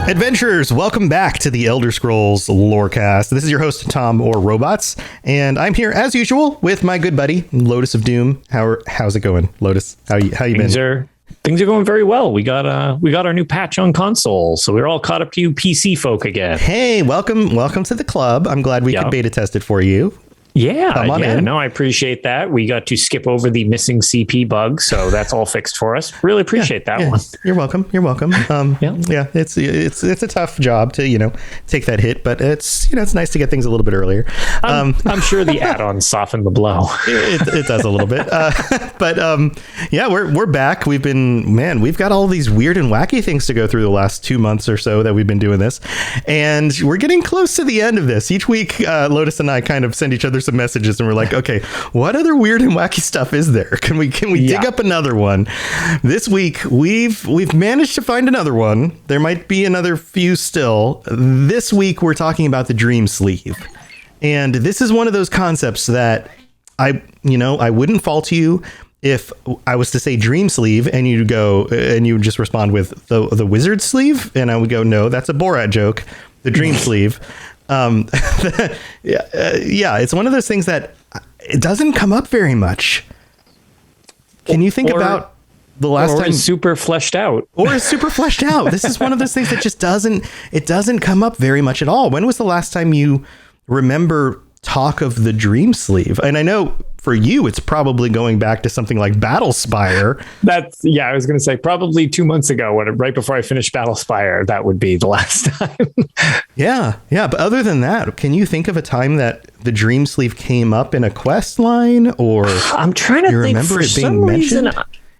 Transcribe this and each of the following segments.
Adventurers, welcome back to the Elder Scrolls Lorecast. This is your host, Tom or Robots, and I'm here as usual with my good buddy, Lotus of Doom. How's it going, Lotus? How you been? Things are going very well. We got our new patch on console, so we're all caught up to you PC folk again. Hey, welcome to the club. I'm glad we could beta test it for you. Come on in. No, I appreciate that. We got to skip over the missing CP bug, so that's all fixed for us. Really appreciate that one. You're welcome. It's a tough job to take that hit, but it's nice to get things a little bit earlier. I'm sure the add-ons soften the blow. It does a little bit, we're back. We've got all these weird and wacky things to go through the last 2 months or so that we've been doing this, and we're getting close to the end of this. Each week, Lotus and I kind of send each other some messages and we're like, okay, what other weird and wacky stuff is there? Can we dig up another one? This week we've managed to find another one. There might be another few still. This week we're talking about the DreamSleeve, and this is one of those concepts that I wouldn't fault you if I was to say DreamSleeve and you go and you just respond with the wizard sleeve, and I would go, no, that's a Borat joke. The DreamSleeve. It's one of those things that it doesn't come up very much. Can you think about the last time? Is super fleshed out. Or is super fleshed out. This is one of those things that just doesn't come up very much at all. When was the last time you remember talk of the DreamSleeve? And I know for you, it's probably going back to something like Battlespire. I was going to say probably 2 months ago, right before I finished Battlespire, that would be the last time. Yeah. But other than that, can you think of a time that the DreamSleeve came up in a quest line, or I'm trying to think. Remember it being mentioned?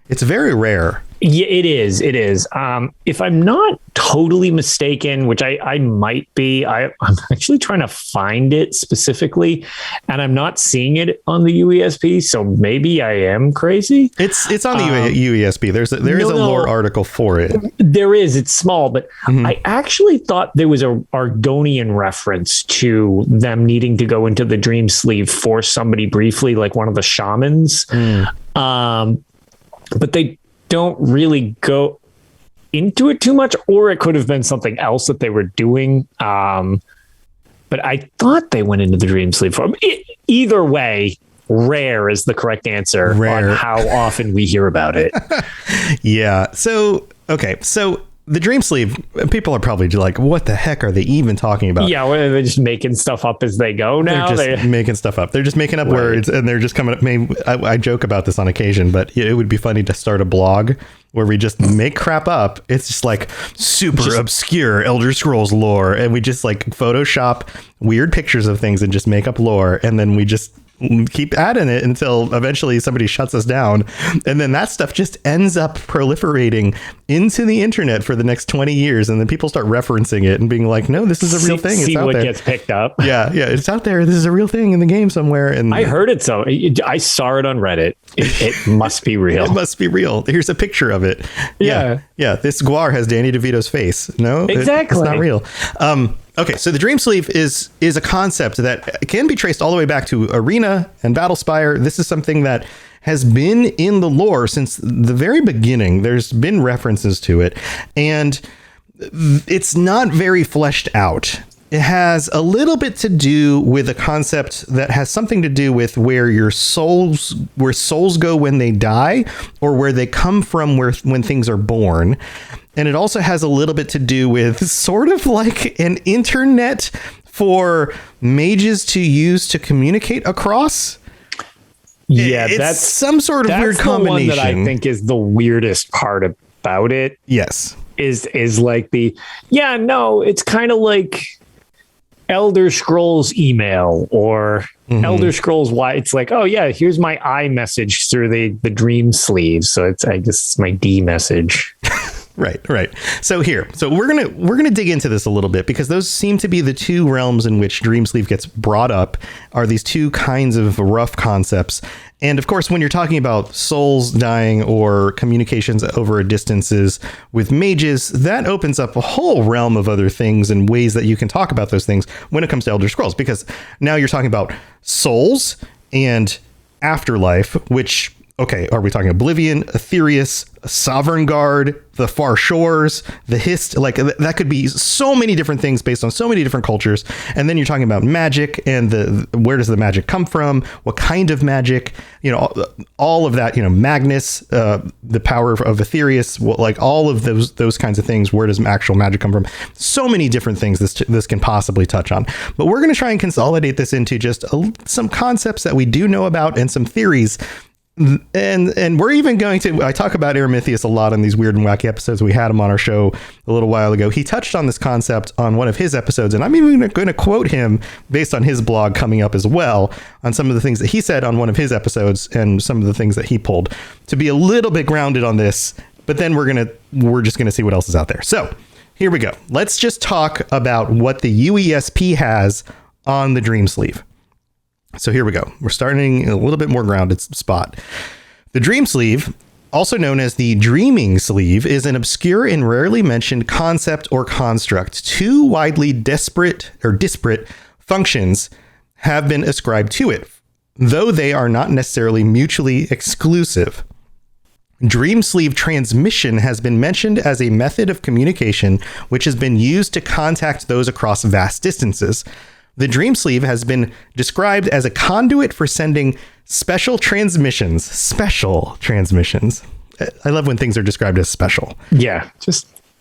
It's very rare. Yeah, it is. If I'm not totally mistaken, which I might be, I'm actually trying to find it specifically, and I'm not seeing it on the UESP. So maybe I am crazy. It's on the UESP. There is a lore article for it. There is. It's small, but I actually thought there was a Argonian reference to them needing to go into the DreamSleeve for somebody briefly, like one of the shamans. But they don't really go into it too much, or it could have been something else that they were doing. But I thought they went into the DreamSleeve for either way. Rare is the correct answer on how often we hear about it. Yeah. So the DreamSleeve, people are probably like, what the heck are they even talking about? Yeah, well, they're just making stuff up as they go now. They're just making stuff up. They're just making up words, and they're just coming up. I joke about this on occasion, but it would be funny to start a blog where we just make crap up. It's just like super obscure Elder Scrolls lore, and we just like Photoshop weird pictures of things and just make up lore, and then we just keep adding it until eventually somebody shuts us down, and then that stuff just ends up proliferating into the internet for the next 20 years, and then people start referencing it and being like, no, this is a real thing. It's out there. Gets picked up. Yeah, it's out there. This is a real thing in the game somewhere. And I heard it, so I saw it on Reddit. It must be real. It must be real. Here's a picture of it. Yeah. This guar has Danny DeVito's face. No, exactly. It's not real. Okay, so the DreamSleeve is a concept that can be traced all the way back to Arena and Battlespire. This is something that has been in the lore since the very beginning. There's been references to it, and it's not very fleshed out. It has a little bit to do with a concept that has something to do with where souls go when they die, or where they come from when things are born. And it also has a little bit to do with sort of like an internet for mages to use to communicate across. Yeah, it's some sort of weird combination. That's the one that I think is the weirdest part about it. Yes. Is like it's kind of like Elder Scrolls email or Elder Scrolls Y. It's like, oh yeah, here's my I message through the DreamSleeve. So I guess it's my D message. Right. So we're gonna dig into this a little bit, because those seem to be the two realms in which DreamSleeve gets brought up, are these two kinds of rough concepts. And of course, when you're talking about souls dying or communications over distances with mages, that opens up a whole realm of other things and ways that you can talk about those things when it comes to Elder Scrolls, because now you're talking about souls and afterlife, which Okay, are we talking Oblivion, Aetherius, Sovereign Guard, the Far Shores, the Hist? Like that could be so many different things based on so many different cultures. And then you're talking about magic and where does the magic come from? What kind of magic? You know, all of that. You know, Magnus, the power of Aetherius, like all of those kinds of things. Where does actual magic come from? So many different things this can possibly touch on. But we're going to try and consolidate this into just some concepts that we do know about and some theories. And we're even going to, I talk about Eremithius a lot in these weird and wacky episodes. We had him on our show a little while ago. He touched on this concept on one of his episodes, and I'm even going to quote him based on his blog coming up as well on some of the things that he said on one of his episodes and some of the things that he pulled to be a little bit grounded on this. But then we're just going to see what else is out there. So here we go. Let's just talk about what the UESP has on the DreamSleeve. So here we go. We're starting in a little bit more grounded spot. The DreamSleeve, also known as the Dreaming Sleeve, is an obscure and rarely mentioned concept or construct. Two widely disparate functions have been ascribed to it, though they are not necessarily mutually exclusive. DreamSleeve transmission has been mentioned as a method of communication which has been used to contact those across vast distances. The DreamSleeve has been described as a conduit for sending special transmissions. Special transmissions. I love when things are described as special. Yeah,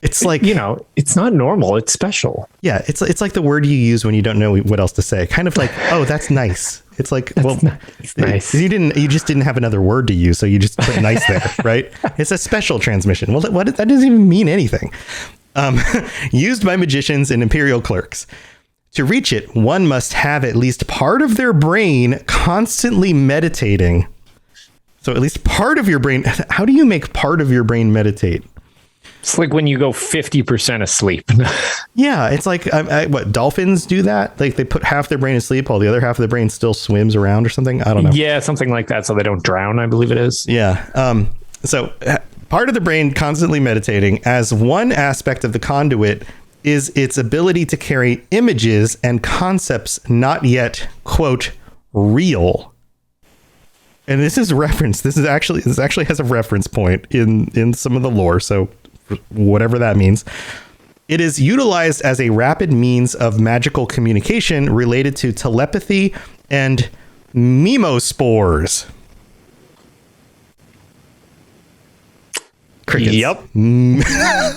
it's like, you know, it's not normal. It's special. Yeah, it's like the word you use when you don't know what else to say. Kind of like, oh, that's nice. It's like, it's nice. You just didn't have another word to use, so you just put nice there, right? It's a special transmission. Well, that doesn't even mean anything. Used by magicians and imperial clerks. To reach it, one must have at least part of their brain constantly meditating. So at least part of your brain. How do you make part of your brain meditate? It's like when you go 50% asleep. Yeah, it's like what dolphins do that? Like they put half their brain asleep while the other half of the brain still swims around or something. I don't know. Yeah, something like that. So they don't drown, I believe it is. Yeah. So part of the brain constantly meditating as one aspect of the conduit is its ability to carry images and concepts not yet, quote, real. And this actually has a reference point in some of the lore. So whatever that means, it is utilized as a rapid means of magical communication related to telepathy and memospores. Crickets. Yep.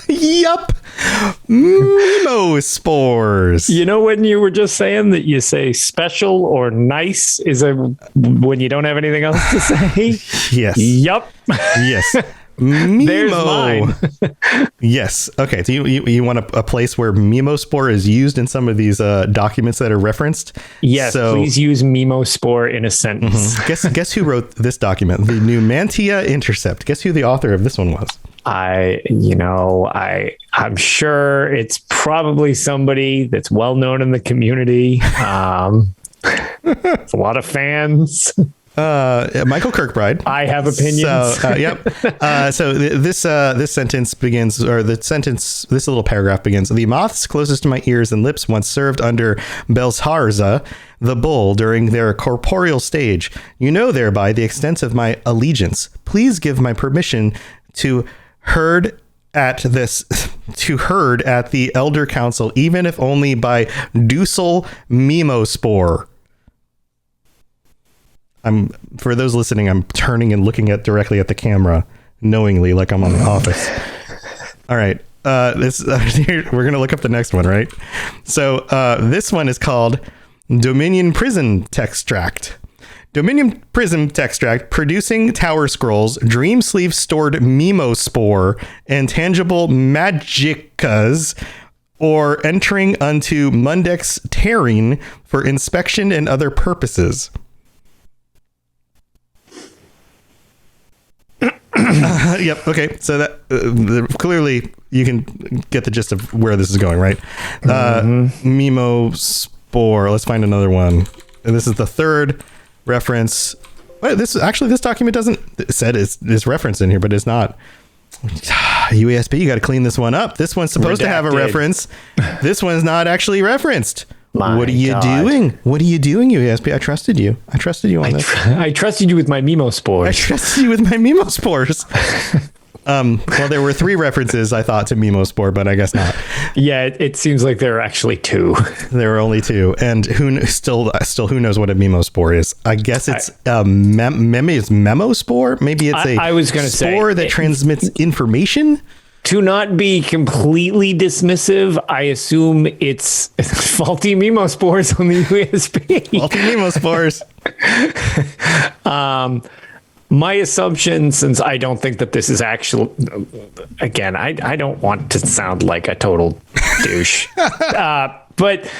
Yup. Memospores. You know, when you were just saying that you say special or nice when you don't have anything else to say? Yes. Yup. Yes. Memo. There's mine. Yes. Okay. So you want a place where memospore is used in some of these documents that are referenced? Yes. So, please use memospore in a sentence. Mm-hmm. Guess who wrote this document? The Numantia Intercept. Guess who the author of this one was? I'm sure it's probably somebody that's well known in the community. It's a lot of fans. Michael Kirkbride. I have opinions. So, yep. So this sentence begins, or this little paragraph begins. The moths closest to my ears and lips once served under Belshazzar, the bull, during their corporeal stage. You know thereby the extent of my allegiance. Please give my permission to herd at the elder council, even if only by Dusel Memospore. For those listening, I'm turning and looking directly at the camera knowingly, like I'm on The Office. All right. We're going to look up the next one, right? So this one is called Dominion Prism Textract. Dominion Prism Textract, producing tower scrolls, DreamSleeve stored memospore, and tangible magicas, or entering unto Mundex Terrene for inspection and other purposes. Yep. Okay. So that clearly you can get the gist of where this is going, right? Memospore. Let's find another one. And this is the third reference. Well, this document doesn't said it's referenced in here, but it's not. UESP, you got to clean this one up. This one's supposed to have a reference. This one's not actually referenced. What are you doing? What are you doing, UASP? I trusted you. I trusted you on this. I trusted you with my Mimo spores. I trusted you with my Mimo spores. Well, there were 3 references, I thought, to Mimo spore, but I guess not. Yeah, it seems like there are actually 2. There were only 2, and who knows what a Mimo spore is? I guess it's memo spore. Maybe it's I was going to say spore that transmits information. To not be completely dismissive, I assume it's faulty Mimo spores on the USB. Faulty Mimo spores. My assumption, since I don't think that this is actual, again, I don't want to sound like a total douche, but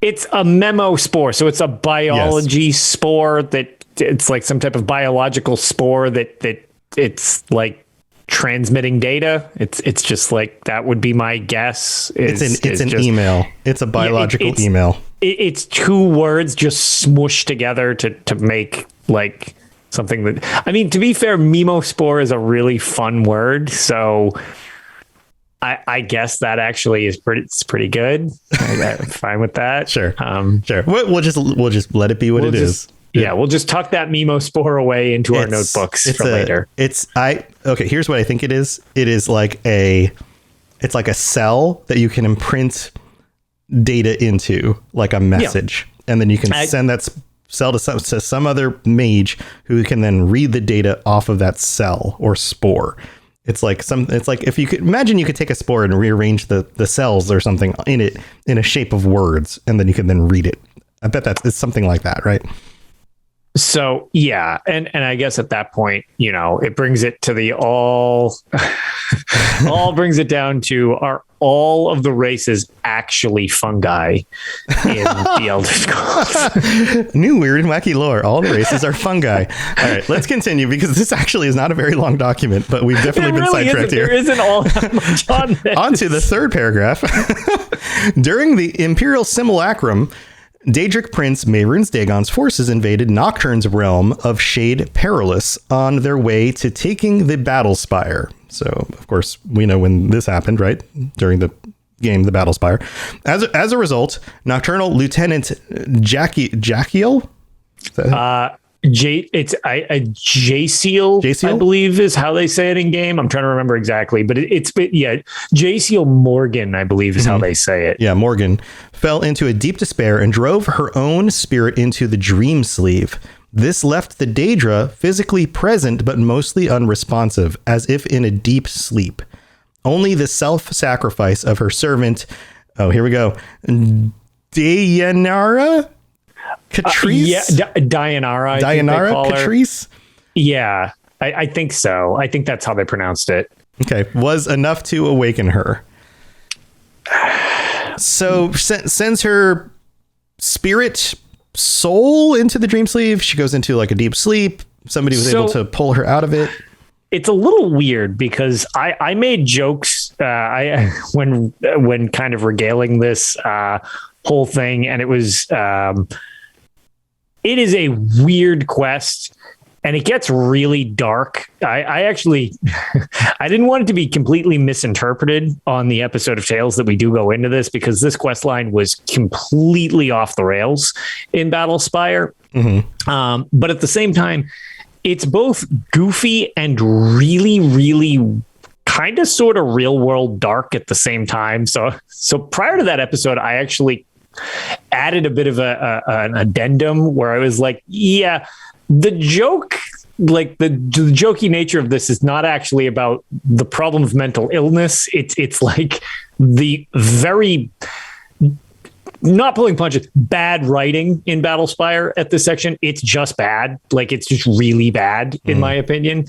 it's a memo spore. So it's a biology spore that it's like some type of biological spore that it's like transmitting data. It's just like, that would be my guess. It's an email. It's a biological email. It's 2 words just smooshed together to make like something that, I mean, to be fair, Mimospore is a really fun word. So I guess that actually is pretty good. I'm fine with that. Sure. Sure. We'll just let it be what it is. Yeah, we'll just tuck that Mimospore away into our notebooks for later. Okay, here's what I think it is. It is like it's like a cell that you can imprint data into, like a message. Yeah. And then you can send that cell to some other mage who can then read the data off of that cell or spore. It's like if you could imagine, you could take a spore and rearrange the cells or something in it in a shape of words, and then you can then read it. I bet it's something like that, right? So, yeah. And I guess at that point, it brings it to all brings it down to, are all of the races actually fungi in the Elder Scrolls? New weird and wacky lore. All the races are fungi. All right, let's continue, because this actually is not a very long document, but we've definitely been sidetracked here. There isn't all that much on this. On to the 3rd paragraph. During the Imperial Simulacrum, Daedric Prince Mehrunes Dagon's forces invaded Nocturne's realm of Shade Perilous on their way to taking the Battle Spire. So, of course, we know when this happened, right? During the game, the Battle Spire. As a result, Nocturnal Lieutenant Jaciel? Jaciel, I believe is how they say it in game. I'm trying to remember exactly, but Jaciel Morgan, I believe is how they say it. Yeah, Morgan fell into a deep despair and drove her own spirit into the DreamSleeve. This left the Daedra physically present but mostly unresponsive, as if in a deep sleep. Only the self-sacrifice of her servant, here we go, Dayanara Catrice? Dayanara. Dayanara Catrice? Yeah, I think so. I think that's how they pronounced it. Okay, was enough to awaken her. So sends her spirit soul into the DreamSleeve. She goes into like a deep sleep. Somebody was able to pull her out of it. It's a little weird because I made jokes when kind of regaling this whole thing, and it was it is a weird quest, and it gets really dark. I actually I didn't want it to be completely misinterpreted on the episode of Tales that we do go into this, because this quest line was completely off the rails in Battlespire. Mm-hmm. But at the same time, it's both goofy and really, really kind of sort of real world dark at the same time. So prior to that episode, I actually added a bit of an addendum where I was like, yeah, the joke, like the jokey nature of this is not actually about the problem of mental illness. It's like the very, not pulling punches, bad writing in Battlespire at this section. It's just bad. Like, it's just really bad, in my opinion.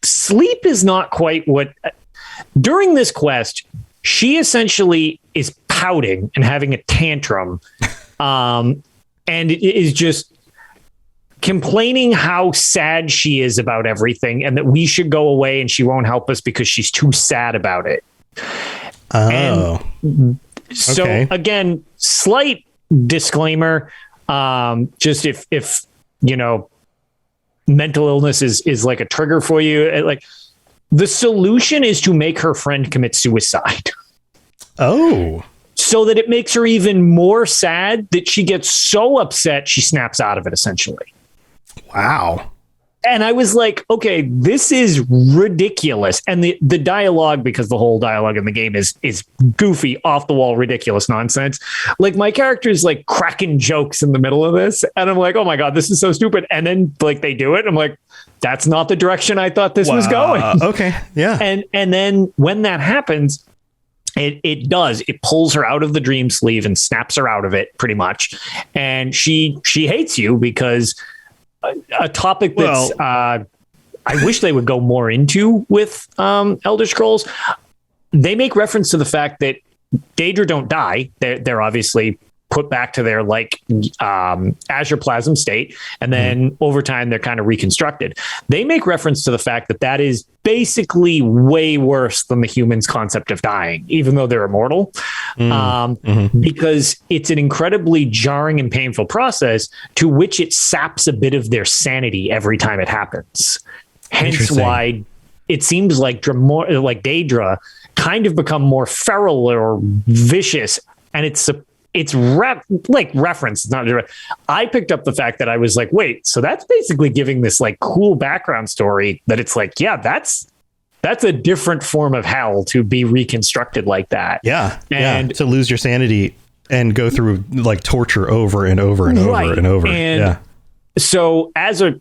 Sleep is not quite what... During this quest, she essentially is pouting and having a tantrum, and it is just complaining how sad she is about everything and that we should go away and she won't help us because she's too sad about it. Oh. And so again, slight disclaimer, just if mental illness is like a trigger for you, like the solution is to make her friend commit suicide. Oh. so that it makes her even more sad that she gets so upset she snaps out of it, essentially. Wow. And I was like, okay, this is ridiculous. And the dialogue, because the whole dialogue in the game is goofy, off the wall, ridiculous nonsense. Like, my character is like cracking jokes in the middle of this. And I'm like, oh my God, this is so stupid. And then like they do it. I'm like, that's not the direction I thought this was going. Okay. Yeah. And then when that happens, it pulls her out of the dream sleeve and snaps her out of it pretty much. And she hates you because a topic that's I wish they would go more into with Elder Scrolls. They make reference to the fact that Daedra don't die. They're obviously put back to their like Azure Plasm state, and then over time they're kind of reconstructed. They make reference to the fact that is basically way worse than the humans' concept of dying, even though they're immortal, because it's an incredibly jarring and painful process to which it saps a bit of their sanity every time it happens. Hence why it seems like Daedra kind of become more feral or vicious, and it's reference. It's not direct. I picked up the fact that I was like, wait, so that's basically giving this like cool background story that it's like, yeah, that's a different form of hell to be reconstructed like that. Yeah. And to lose your sanity and go through like torture over and over and over and over. And so as a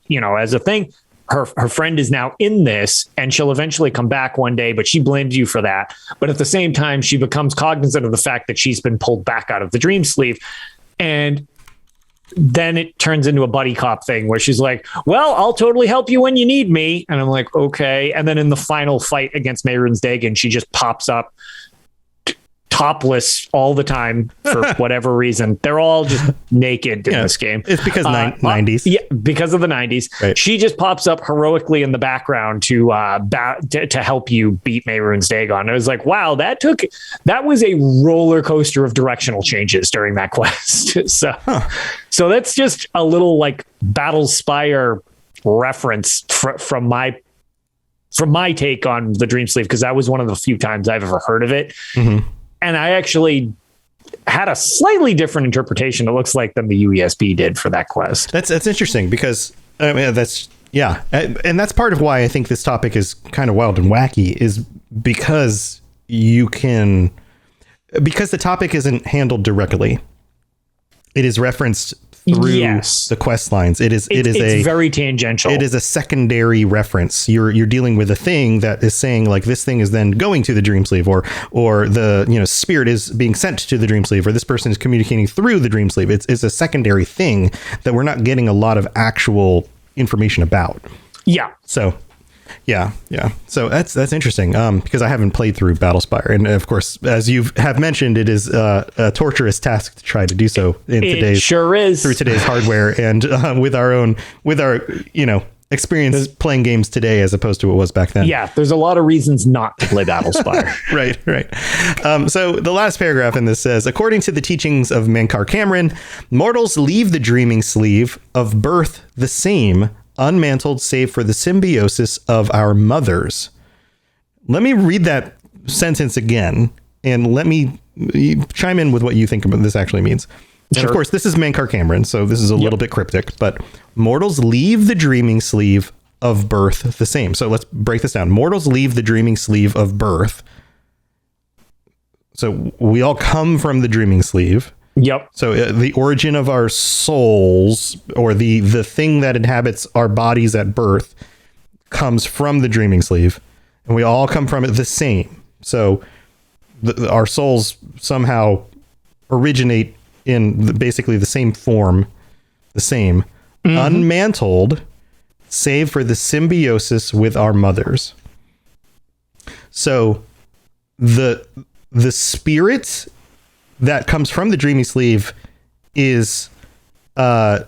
thing, her friend is now in this, and she'll eventually come back one day, but she blames you for that. But at the same time, she becomes cognizant of the fact that she's been pulled back out of the dream sleeve. And then it turns into a buddy cop thing where she's like, well, I'll totally help you when you need me. And I'm like, okay. And then in the final fight against Mehrunes Dagon, she just pops up topless all the time for whatever reason. They're all just naked in this game. It's because 90s. Yeah, because of the 90s. Right. She just pops up heroically in the background to help you beat Mehrunes Dagon. I was like, wow, that was a roller coaster of directional changes during that quest. So that's just a little like Battle Spire reference from my take on the Dream Sleeve, because that was one of the few times I've ever heard of it. Mm-hmm. And I actually had a slightly different interpretation, it looks like, than the UESP did for that quest. That's interesting because and that's part of why I think this topic is kind of wild and wacky, is because the topic isn't handled directly. It is referenced through the quest lines. It's very tangential. It is a secondary reference. You're dealing with a thing that is saying like this thing is then going to the dream sleeve, or the spirit is being sent to the dream sleeve, or this person is communicating through the dream sleeve. It's a secondary thing that we're not getting a lot of actual information about. Yeah. So so that's interesting, because I haven't played through Battlespire, and of course, as you have mentioned, it is a torturous task to try to do so through today's hardware, and with our experience playing games today as opposed to what was back then. Yeah, there's a lot of reasons not to play Battlespire. Right. So the last paragraph in this says, according to the teachings of Mankar Cameron, mortals leave the dreaming sleeve of birth the same, unmantled save for the symbiosis of our mothers. Let me read that sentence again, and let me chime in with what you think this actually means. Sure. And of course, this is Mankar Cameron, so this is a little bit cryptic, but mortals leave the dreaming sleeve of birth the same. So let's break this down. Mortals leave the dreaming sleeve of birth. So we all come from the dreaming sleeve. Yep. So the origin of our souls, or the thing that inhabits our bodies at birth, comes from the dreaming sleeve, and we all come from it the same. So our souls somehow originate in basically the same form, unmantled, save for the symbiosis with our mothers. So the spirit that comes from the dreaming sleeve is, I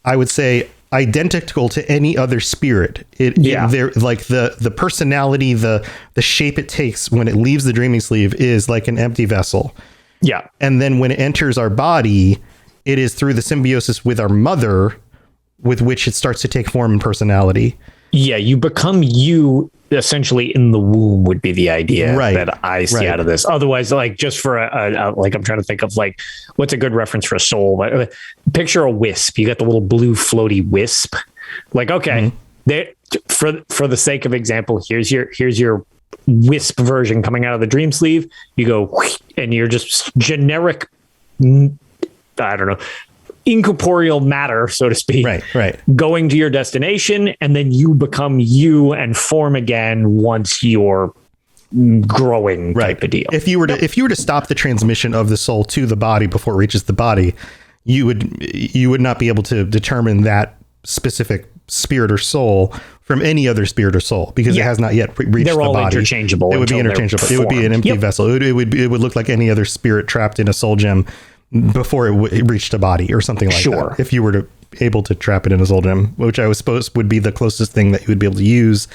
would say, identical to any other spirit. They're like the personality, the shape it takes when it leaves the dreaming sleeve is like an empty vessel. Yeah. And then when it enters our body, it is through the symbiosis with our mother with which it starts to take form and personality. Yeah, you become you essentially in the womb would be the idea Right. that I see Right. out of this. Otherwise, like just for like, I'm trying to think of like, what's a good reference for a soul? Picture a wisp. You got the little blue floaty wisp. Like, okay, there, for the sake of example, here's your wisp version coming out of the DreamSleeve. You go and you're just generic, I don't know, incorporeal matter, so to speak, right, going to your destination, and then you become you and form again once you're growing, type of deal. If you were to stop the transmission of the soul to the body before it reaches the body, you would not be able to determine that specific spirit or soul from any other spirit or soul, because it has not yet reached They're the all body. interchangeable. It would be interchangeable. It would be an empty vessel. It would look like any other spirit trapped in a soul gem before it reached a body or something like that. If you were able to trap it in a soul gem, which I was supposed would be the closest thing that you would be able to use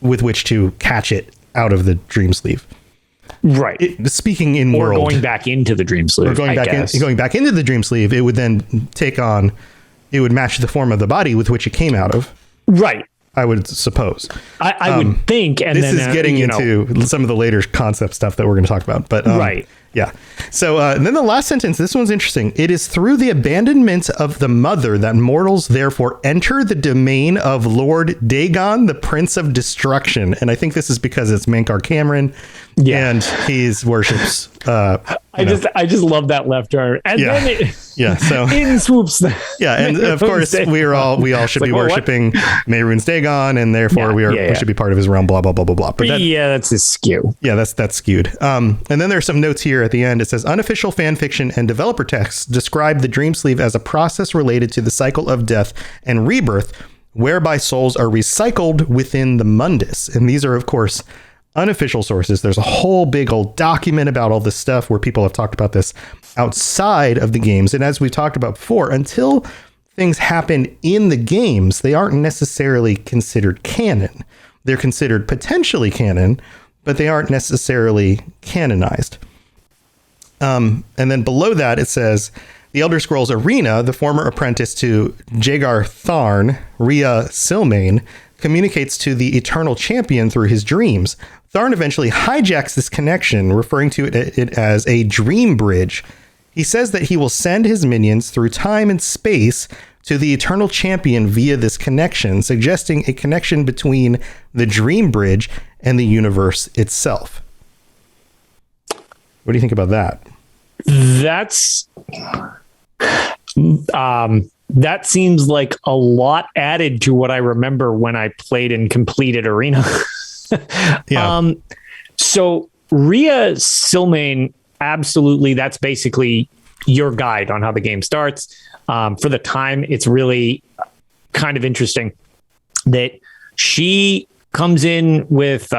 with which to catch it out of the DreamSleeve. Right. Speaking in or world, going back into the DreamSleeve, or going back into the DreamSleeve, it would then it would match the form of the body with which it came out of. Right. I would suppose. I would think. And this then, is getting into some of the later concept stuff that we're going to talk about. But right. Yeah. So then the last sentence, this one's interesting. It is through the abandonment of the mother that mortals therefore enter the domain of Lord Dagon, the Prince of Destruction. And I think this is because it's Mankar Cameron. Yeah. And he worships. I just love that left turn. And then it so in swoops. And of course we all should be worshiping Mehrunes Dagon, and therefore we should be part of his realm, blah, blah, blah, blah, blah. But that's his skew. Yeah, that's skewed. And then there's some notes here at the end. It says unofficial fan fiction and developer texts describe the DreamSleeve as a process related to the cycle of death and rebirth, whereby souls are recycled within the Mundus. And these are, of course, unofficial sources. There's a whole big old document about all this stuff where people have talked about this outside of the games. And as we talked about before, until things happen in the games, they aren't necessarily considered canon. They're considered potentially canon, but they aren't necessarily canonized. And then below that, it says the Elder Scrolls Arena, the former apprentice to Jagar Tharn, Rhea Silmain, communicates to the Eternal Champion through his dreams. Tharn eventually hijacks this connection, referring to it as a dream bridge. He says that he will send his minions through time and space to the Eternal Champion via this connection, suggesting a connection between the dream bridge and the universe itself. What do you think about that? That seems like a lot added to what I remember when I played and completed Arena. So Rhea Silmain, absolutely, that's basically your guide on how the game starts. For the time, it's really kind of interesting that she comes in with,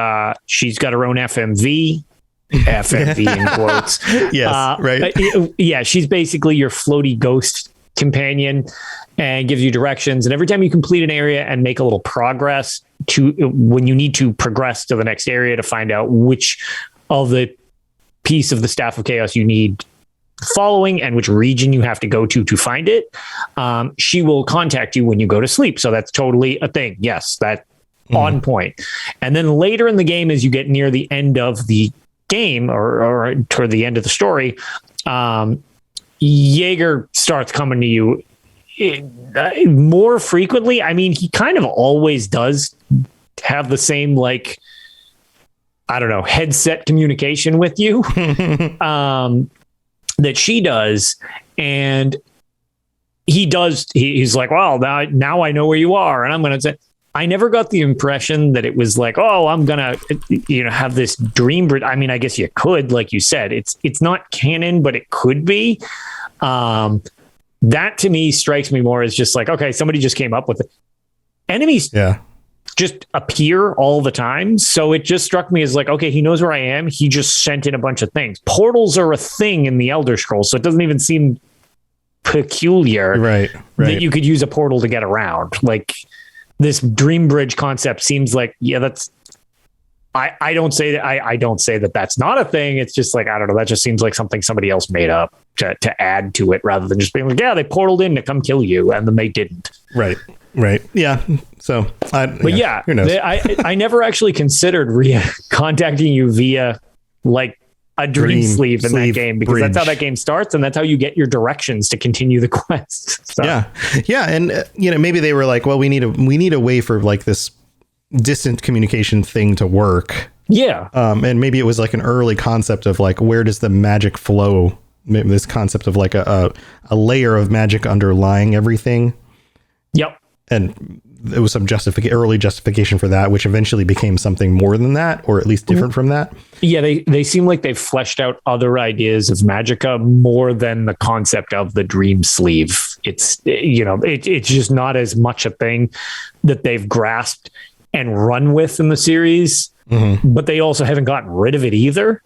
she's got her own FMV in quotes. Yes, right. She's basically your floaty ghost companion and gives you directions. And every time you complete an area and make a little progress to when you need to progress to the next area to find out which of the piece of the Staff of Chaos you need following and which region you have to go to find it, she will contact you when you go to sleep. So that's totally a thing. Yes, that on point. And then later in the game, as you get near the end of the game or toward the end of the story, Jaeger starts coming to you more frequently. I mean, he kind of always does have the same, like, I don't know, headset communication with you that she does. And he's like, well, now I know where you are. And I'm going to say, I never got the impression that it was like, oh, I'm going to, have this dream. I mean, I guess you could, like you said, it's not canon, but it could be. That to me strikes me more as just like, okay, somebody just came up with it. Enemies just appear all the time. So it just struck me as like, okay, he knows where I am. He just sent in a bunch of things. Portals are a thing in the Elder Scrolls. So it doesn't even seem peculiar that you could use a portal to get around. Like, this dream bridge concept seems like, that's I don't say that. I don't say that that's not a thing. It's just like, I don't know. That just seems like something somebody else made up to add to it, rather than just being like, yeah, they portaled in to come kill you, and then they didn't. Right. Yeah. So, who knows? I never actually considered contacting you via like a DreamSleeve in that game, because that's how that game starts, and that's how you get your directions to continue the quest. So. Yeah, and maybe they were like, well, we need a way for like this distant communication thing to work. Yeah. And maybe it was like an early concept of like, where does the magic flow? Maybe this concept of like a layer of magic underlying everything. Yep. And it was some early justification for that, which eventually became something more than that, or at least different from that. Yeah, they seem like they've fleshed out other ideas of Magicka more than the concept of the DreamSleeve. It's it's just not as much a thing that they've grasped and run with in the series, but they also haven't gotten rid of it either.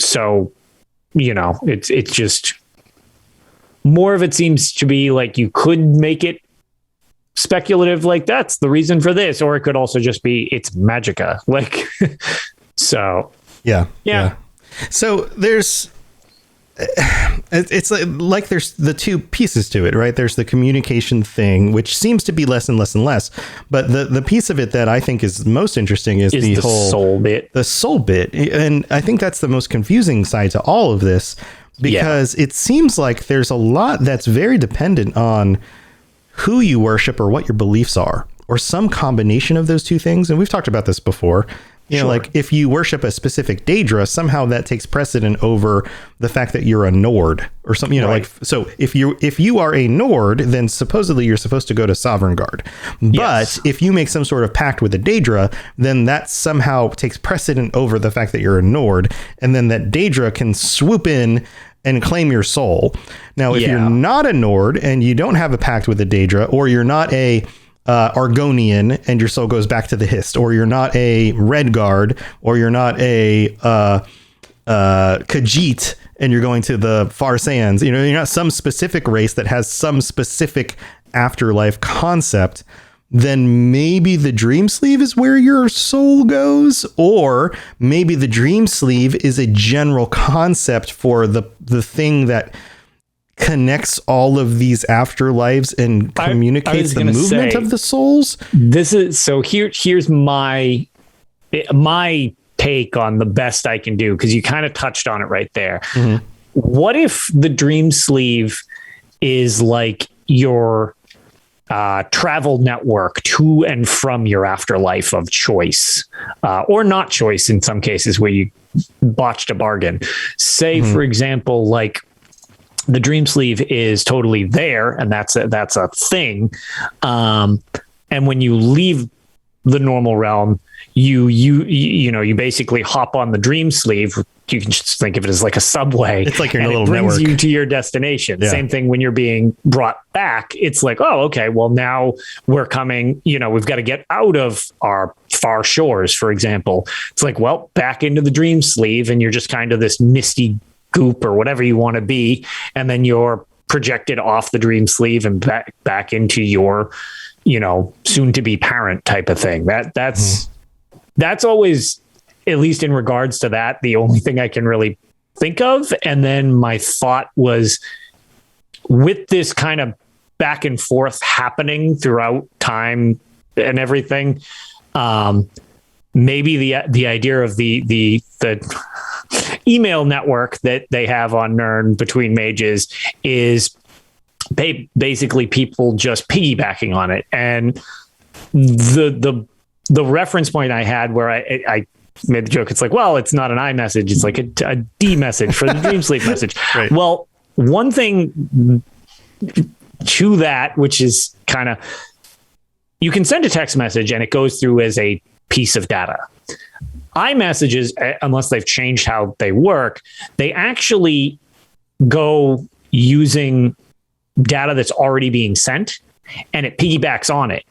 So it's just more of it seems to be like you could make it speculative, like that's the reason for this, or it could also just be it's Magicka, like so yeah. So there's it's like there's the two pieces to it, right? There's the communication thing, which seems to be less and less and less, but the piece of it that I think is most interesting is the whole soul bit, and I think that's the most confusing side to all of this, because it seems like there's a lot that's very dependent on who you worship or what your beliefs are, or some combination of those two things. And we've talked about this before. Like if you worship a specific Daedra, somehow that takes precedent over the fact that you're a Nord or something, right. Like, so if you are a Nord, then supposedly you're supposed to go to Sovereign Guard. But if you make some sort of pact with a Daedra, then that somehow takes precedent over the fact that you're a Nord. And then that Daedra can swoop in and claim your soul. Now, if you're not a Nord and you don't have a pact with a Daedra, or you're not a Argonian and your soul goes back to the Hist, or you're not a Red Guard, or you're not a Khajiit and you're going to the Far Sands, you're not some specific race that has some specific afterlife concept, then maybe the DreamSleeve is where your soul goes, or maybe the DreamSleeve is a general concept for the thing that connects all of these afterlives and communicates the movement of the souls. This is so here's my take on the best I can do, because you kind of touched on it right there. Mm-hmm. What if the DreamSleeve is like your travel network to and from your afterlife of choice, or not choice in some cases where you botched a bargain? Say, for example, like the DreamSleeve is totally there, and that's a thing. And when you leave the normal realm, you basically hop on the DreamSleeve. You can just think of it as like a subway. It's like your little network. It brings network you to your destination. Yeah. Same thing when you're being brought back. It's like, oh, okay, well now we're coming, we've got to get out of our far shores, for example. It's like, well, back into the DreamSleeve, and you're just kind of this misty goop or whatever you want to be, and then you're projected off the DreamSleeve and back into your, soon to be parent type of thing. That's always, at least in regards to that, the only thing I can really think of. And then my thought was, with this kind of back and forth happening throughout time and everything, maybe the idea of the email network that they have on Nirn between mages is basically people just piggybacking on it. And the reference point I had where I made the joke, it's like, well, it's not an iMessage, it's like a D message for the DreamSleeve message. Right. Well, one thing to that, which is kind of, you can send a text message and it goes through as a piece of data. iMessages, unless they've changed how they work, they actually go using data that's already being sent, and it piggybacks on it.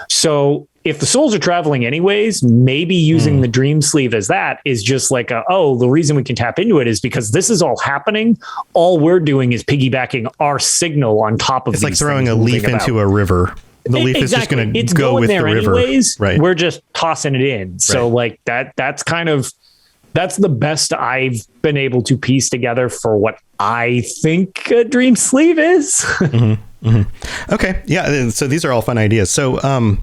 So if the souls are traveling anyways, maybe using the DreamSleeve as that is just like, the reason we can tap into it is because this is all happening. All we're doing is piggybacking our signal on top of it's like throwing a leaf into a river. the leaf is just going to go going with there the river. Anyways, Right. We're just tossing it in. So like that's the best I've been able to piece together for what I think a DreamSleeve is. Mm-hmm. Mm-hmm. Okay. Yeah. So these are all fun ideas. So,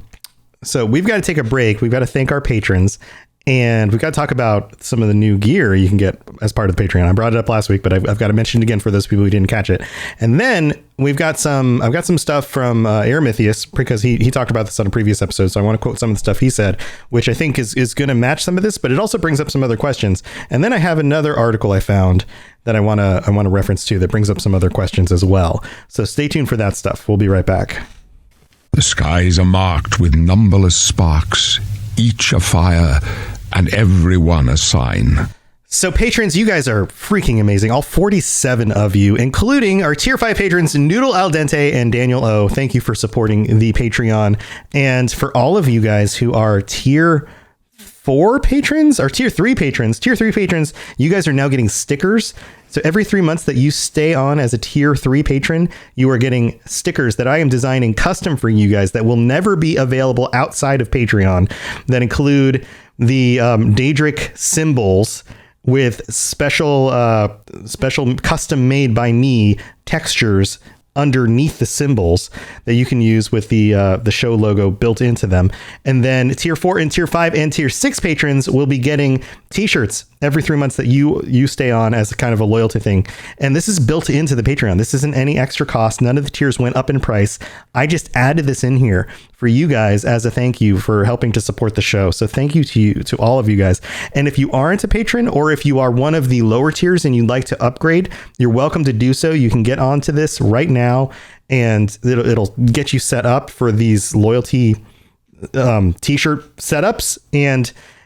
so we've got to take a break. We've got to thank our patrons. And we've got to talk about some of the new gear you can get as part of the Patreon. I brought it up last week, but I've got to mention it again for those people who didn't catch it. And then I've got some stuff from Aramithius, because he talked about this on a previous episode. So I want to quote some of the stuff he said, which I think is going to match some of this, but it also brings up some other questions. And then I have another article I found that I want to reference to that brings up some other questions as well. So stay tuned for that stuff. We'll be right back. The skies are marked with numberless sparks, each a fire, and every one a sign. So patrons, you guys are freaking amazing. All 47 of you, including our tier 5 patrons, Noodle Al Dente and Daniel O. Thank you for supporting the Patreon. And for all of you guys who are tier 4 patrons or tier 3 patrons, you guys are now getting stickers. So every 3 months that you stay on as a tier 3 patron, you are getting stickers that I am designing custom for you guys that will never be available outside of Patreon, that include the Daedric symbols with special custom made by me textures underneath the symbols that you can use with the show logo built into them. And then tier 4 and tier 5 and tier 6 patrons will be getting t-shirts every 3 months that you stay on as kind of a loyalty thing. And this is built into the Patreon. This isn't any extra cost. None of the tiers went up in price. I just added this in here for you guys as a thank you for helping to support the show. So thank you to all of you guys. And if you aren't a patron, or if you are one of the lower tiers and you'd like to upgrade, you're welcome to do so. You can get onto this right now, and it'll get you set up for these loyalty t-shirt setups.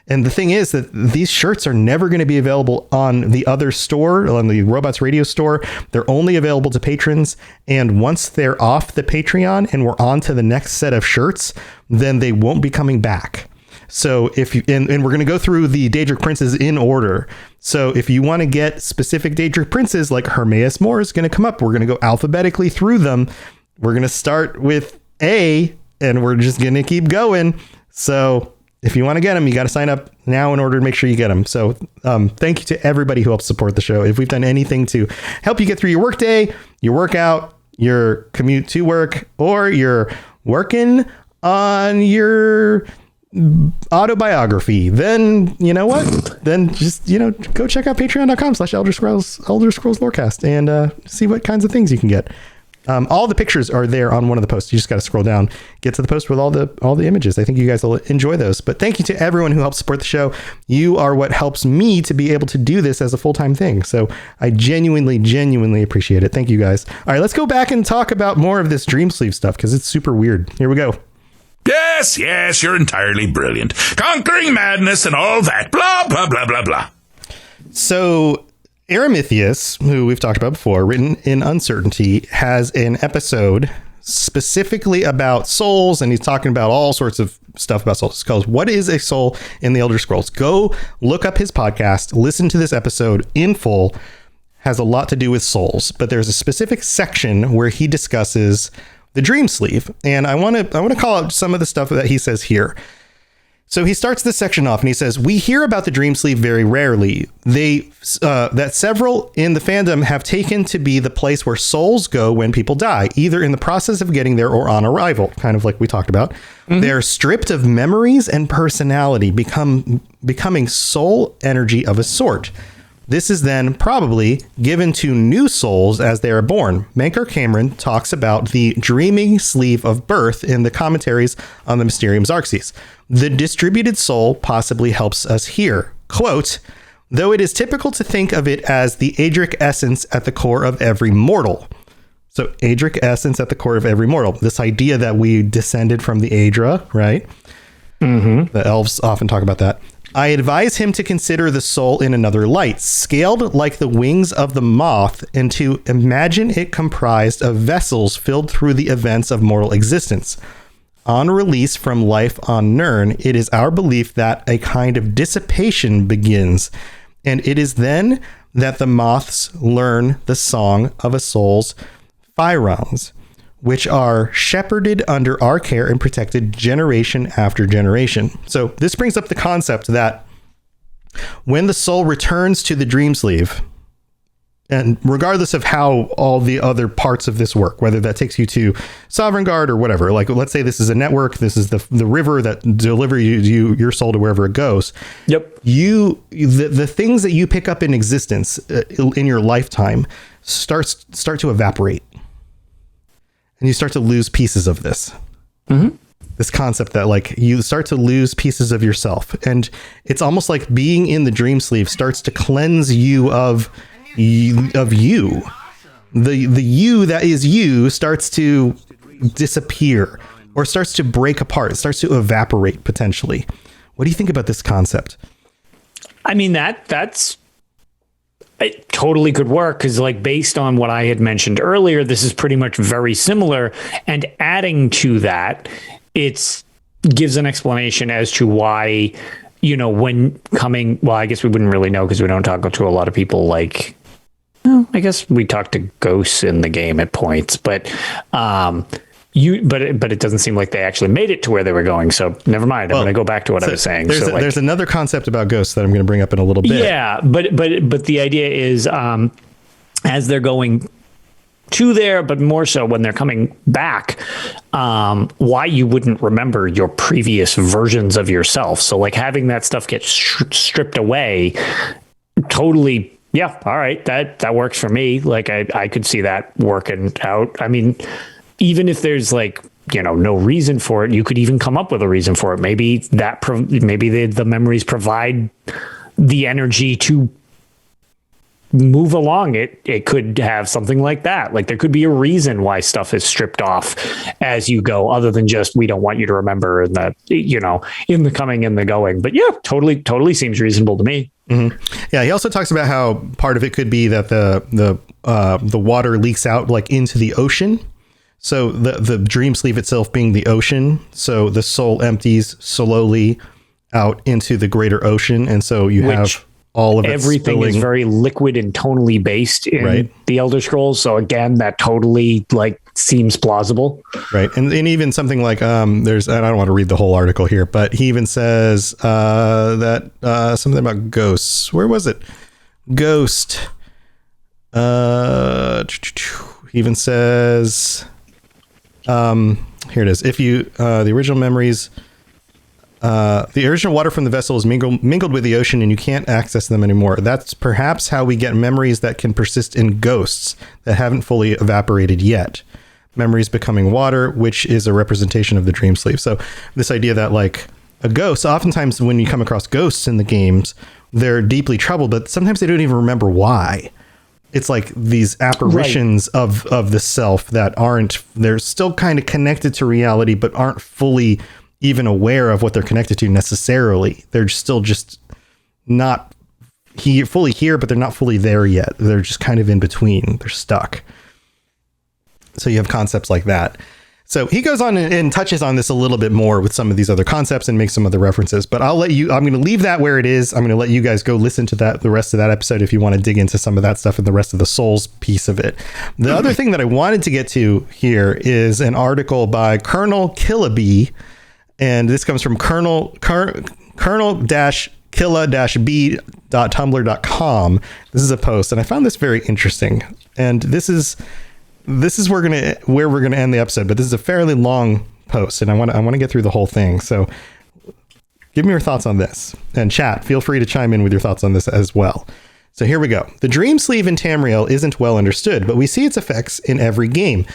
And the thing is that these shirts are never going to be available on the other store, on the Robots Radio store. They're only available to patrons. And once they're off the Patreon and we're on to the next set of shirts, then they won't be coming back. So if you, and we're going to go through the Daedric Princes in order. So if you want to get specific Daedric Princes, like Hermaeus Moore is going to come up, we're going to go alphabetically through them. We're going to start with A, and we're just going to keep going. So if you want to get them, you got to sign up now in order to make sure you get them. So thank you to everybody who helps support the show. If we've done anything to help you get through your workday, your workout, your commute to work, or you're working on your autobiography, then you know what? Then just, go check out patreon.com/Elder Scrolls Lorecast and see what kinds of things you can get. All the pictures are there on one of the posts. You just got to scroll down, get to the post with all the images. I think you guys will enjoy those. But thank you to everyone who helps support the show. You are what helps me to be able to do this as a full-time thing. So I genuinely appreciate it. Thank you guys. All right, let's go back and talk about more of this DreamSleeve stuff, because it's super weird. Here we go. Yes, you're entirely brilliant. Conquering madness and all that. Blah, blah, blah, blah, blah. So Aramithius, who we've talked about before, written in Uncertainty, has an episode specifically about souls, and he's talking about all sorts of stuff about souls. It's called What is a Soul in the Elder Scrolls? Go look up his podcast, listen to this episode in full. Has a lot to do with souls, but there's a specific section where he discusses the DreamSleeve, and I want to call out some of the stuff that he says here. So he starts this section off and he says, we hear about the DreamSleeve very rarely. That several in the fandom have taken to be the place where souls go when people die, either in the process of getting there or on arrival, kind of like we talked about. Mm-hmm. They're stripped of memories and personality, becoming soul energy of a sort. This is then probably given to new souls as they are born. Mankar Cameron talks about the dreaming sleeve of birth in the commentaries on the Mysterium Xarxes. The distributed soul possibly helps us here. Quote, though it is typical to think of it as the Daedric essence at the core of every mortal. So Daedric essence at the core of every mortal. This idea that we descended from the Aedra, right? Mm-hmm. The elves often talk about that. I advise him to consider the soul in another light, scaled like the wings of the moth, and to imagine it comprised of vessels filled through the events of mortal existence. On release from life on Nirn, it is our belief that a kind of dissipation begins, and it is then that the moths learn the song of a soul's phyrons. which are shepherded under our care and protected generation after generation. So this brings up the concept that when the soul returns to the Dreamsleeve, and regardless of how all the other parts of this work, whether that takes you to Sovereign Guard or whatever, like let's say this is a network, this is the river that delivers your soul to wherever it goes. Yep. The things that you pick up in existence in your lifetime start to evaporate. And you start to lose pieces of this. Mm-hmm. This concept that like you start to lose pieces of yourself. And it's almost like being in the Dreamsleeve starts to cleanse you of you. The you that is you starts to disappear or starts to break apart. It starts to evaporate potentially. What do you think about this concept? I mean, that's it totally could work because, like, based on what I had mentioned earlier, this is pretty much very similar. And adding to that, it gives an explanation as to why, you know, when coming. Well, I guess we wouldn't really know because we don't talk to a lot of people. Like, well, I guess we talk to ghosts in the game at points, but it doesn't seem like they actually made it to where they were going. So never mind. I'm going to go back to what I was saying. There's another concept about ghosts that I'm going to bring up in a little bit. Yeah, but the idea is as they're going to there, but more so when they're coming back, why you wouldn't remember your previous versions of yourself. So like having that stuff get stripped away, totally. Yeah. All right. That works for me. Like I could see that working out. I mean, even if there's like, you know, no reason for it, you could even come up with a reason for it. Maybe the memories provide the energy to move along. It could have something like that. Like there could be a reason why stuff is stripped off as you go, other than just, we don't want you to remember in the, you know, in the coming and the going. But yeah, totally seems reasonable to me. Mm-hmm. Yeah. He also talks about how part of it could be that the water leaks out like into the ocean. So the Dreamsleeve itself being the ocean. So the soul empties slowly out into the greater ocean. And so you have all of it everything spilling. Is very liquid and tonally based in the Elder Scrolls. So again, that totally like seems plausible. Right. And even something like and I don't want to read the whole article here, but he even says that something about ghosts. Where was it? Ghost. He even says here it is. If you the original memories, the original water from the vessel is mingled with the ocean and you can't access them anymore. That's perhaps how we get memories that can persist in ghosts that haven't fully evaporated yet. Memories becoming water, which is a representation of the Dreamsleeve. So this idea that like a ghost, oftentimes when you come across ghosts in the games, they're deeply troubled, but sometimes they don't even remember why. It's like these apparitions of the self that they're still kind of connected to reality, but aren't fully even aware of what they're connected to necessarily. They're still just not fully here, but they're not fully there yet. They're just kind of in between. They're stuck. So you have concepts like that. So he goes on and touches on this a little bit more with some of these other concepts and makes some other references, but I'm going to leave that where it is. I'm going to let you guys go listen to the rest of that episode if you want to dig into some of that stuff and the rest of the souls piece of it. The other thing that I wanted to get to here is an article by Colonel Killaby, and this comes from colonel-killa-b.tumblr.com. This is a post, and I found this very interesting, and this is where we're gonna end the episode, but this is a fairly long post, and I want to get through the whole thing. So, give me your thoughts on this, and chat. Feel free to chime in with your thoughts on this as well. So here we go. The Dreamsleeve in Tamriel isn't well understood, but we see its effects in every game.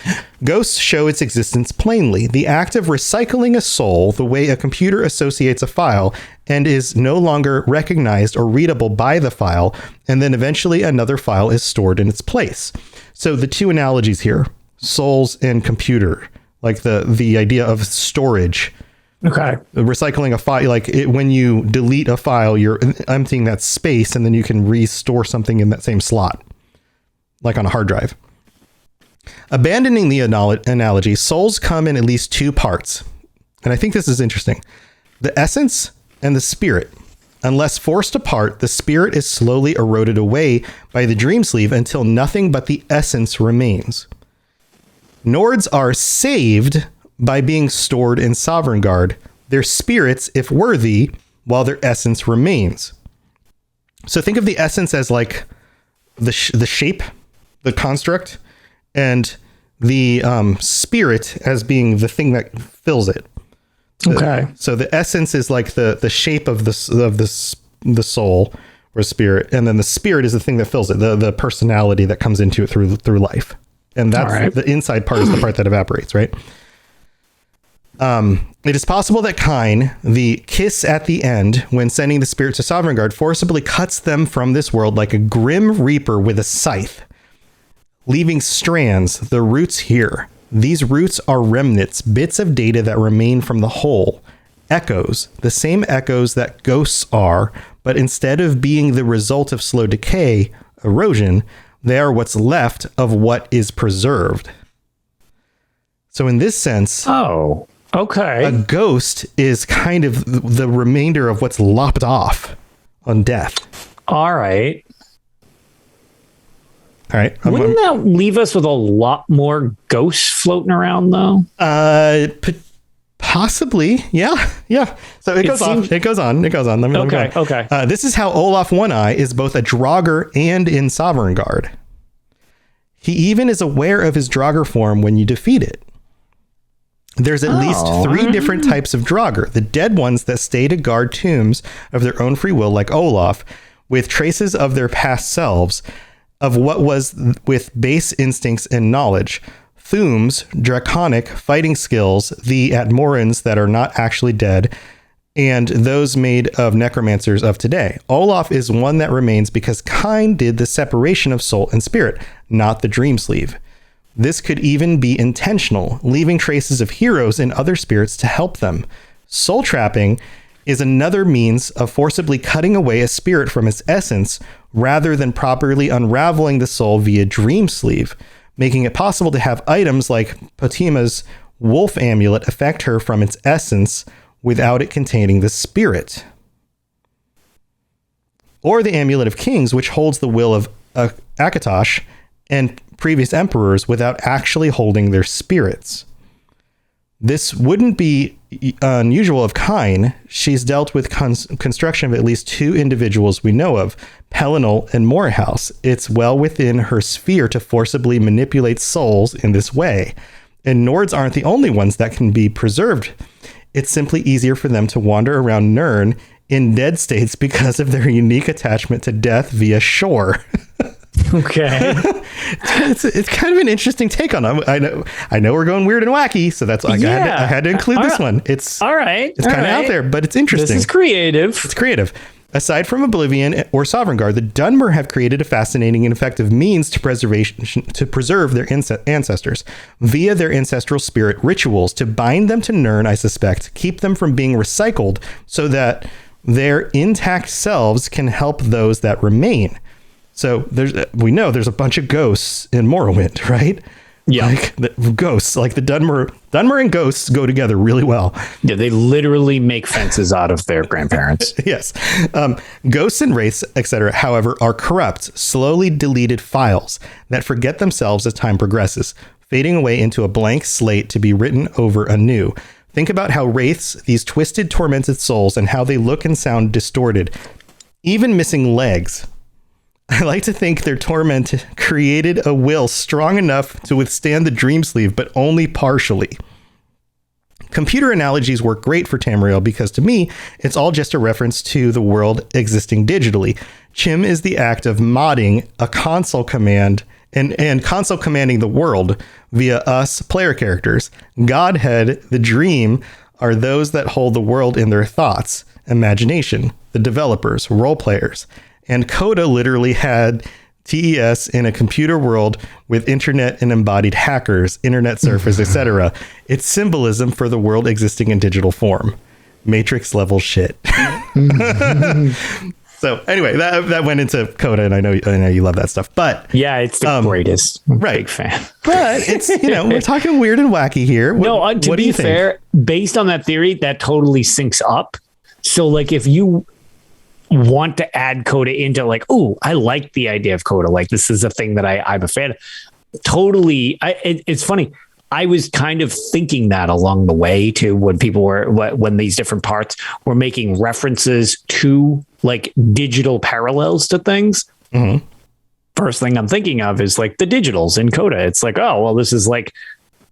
Ghosts show its existence plainly. The act of recycling a soul, the way a computer associates a file, and is no longer recognized or readable by the file, and then eventually another file is stored in its place. So the two analogies here, souls and computer, like the idea of storage. Okay. Recycling a file, like when you delete a file, you're emptying that space and then you can restore something in that same slot, like on a hard drive. Abandoning the analogy, souls come in at least two parts. And I think this is interesting. The essence and the spirit. Unless forced apart, the spirit is slowly eroded away by the Dreamsleeve until nothing but the essence remains. Nords are saved by being stored in Sovngarde, their spirits, if worthy, while their essence remains. So think of the essence as like the shape, the construct, and the spirit as being the thing that fills it. Okay. So the essence is like the shape of the soul or spirit, and then the spirit is the thing that fills it, the personality that comes into it through life. And that's right. The inside part is the part that evaporates, right? It is possible that Kine, the kiss at the end, when sending the spirit to Sovngarde, forcibly cuts them from this world like a grim reaper with a scythe, leaving strands, the roots here. These roots are remnants, bits of data that remain from the whole. Echoes, the same echoes that ghosts are, but instead of being the result of slow decay, erosion, they are what's left of what is preserved. So in this sense... Oh, okay. A ghost is kind of the remainder of what's lopped off on death. All right. All right. Wouldn't that leave us with a lot more ghosts floating around, though? Possibly. Yeah. So it goes on. Let me Okay. go. Okay. This is how Olaf One-Eye is both a Draugr and in Sovngarde. He even is aware of his Draugr form when you defeat it. There's at least 3 different types of Draugr. The dead ones that stay to guard tombs of their own free will, like Olaf, with traces of their past selves, of what was with base instincts and knowledge. Thums, draconic fighting skills, the Atmorans that are not actually dead, and those made of necromancers of today. Olaf is one that remains because Kine did the separation of soul and spirit, not the DreamSleeve. This could even be intentional, leaving traces of heroes and other spirits to help them. Soul trapping is another means of forcibly cutting away a spirit from its essence rather than properly unraveling the soul via DreamSleeve, making it possible to have items like Potima's wolf amulet affect her from its essence without it containing the spirit. Or the Amulet of Kings, which holds the will of Akatosh and previous emperors without actually holding their spirits. This wouldn't be unusual of Kine. She's dealt with construction of at least 2 individuals we know of, Pelinal and Morehouse. It's well within her sphere to forcibly manipulate souls in this way. And Nords aren't the only ones that can be preserved. It's simply easier for them to wander around Nirn in dead states because of their unique attachment to death via shore. Okay. It's kind of an interesting take on it. I know we're going weird and wacky, so that's like I had to include this one. It's all right. It's kind of out there, but it's interesting. This is creative. It's creative. Aside from Oblivion or Sovngarde, the Dunmer have created a fascinating and effective means to preserve their ancestors via their ancestral spirit rituals to bind them to Nirn, I suspect, keep them from being recycled so that their intact selves can help those that remain. So we know there's a bunch of ghosts in Morrowind, right? Yeah. Like the ghosts, like the Dunmer and ghosts go together really well. Yeah, they literally make fences out of their grandparents. Yes. Ghosts and wraiths, etc., however, are corrupt, slowly deleted files that forget themselves as time progresses, fading away into a blank slate to be written over anew. Think about how wraiths, these twisted, tormented souls, and how they look and sound distorted, even missing legs. I like to think their torment created a will strong enough to withstand the DreamSleeve, but only partially. Computer analogies work great for Tamriel because to me, it's all just a reference to the world existing digitally. Chim is the act of modding a console command and console commanding the world via us player characters. Godhead, the dream, are those that hold the world in their thoughts, imagination, the developers, role players. And Coda literally had TES in a computer world with internet and embodied hackers, internet surfers, etc. It's symbolism for the world existing in digital form. Matrix level shit. So anyway, that went into Coda, and I know you love that stuff. But yeah, it's the greatest. Right. Big fan. But it's, we're talking weird and wacky here. To be fair, based on that theory, that totally syncs up. So like if you want to add Coda into like, oh, I like the idea of Coda. Like this is a thing that I'm a fan of. Totally. It's funny. I was kind of thinking that along the way too, when people were, when these different parts were making references to like digital parallels to things. Mm-hmm. First thing I'm thinking of is like the digitals in Coda. It's like, oh, well, this is like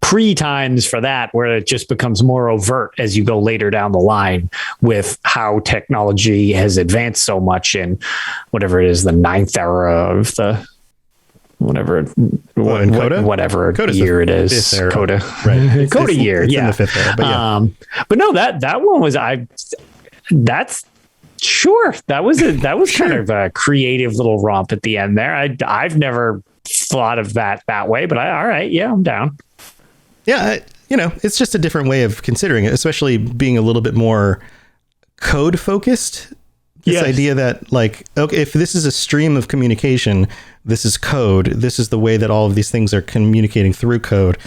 pre-times for that, where it just becomes more overt as you go later down the line with how technology has advanced so much in whatever it is, the 9th era of the whatever Coda's year it is. Coda, right? Coda year, it's yeah. In the 5th era, but yeah. But no, that one was that's sure that was kind of a creative little romp at the end there. I've never thought of that way, but all right, yeah, I'm down. Yeah, it's just a different way of considering it, especially being a little bit more code focused. This idea that, like, okay, if this is a stream of communication, this is code. This is the way that all of these things are communicating through code.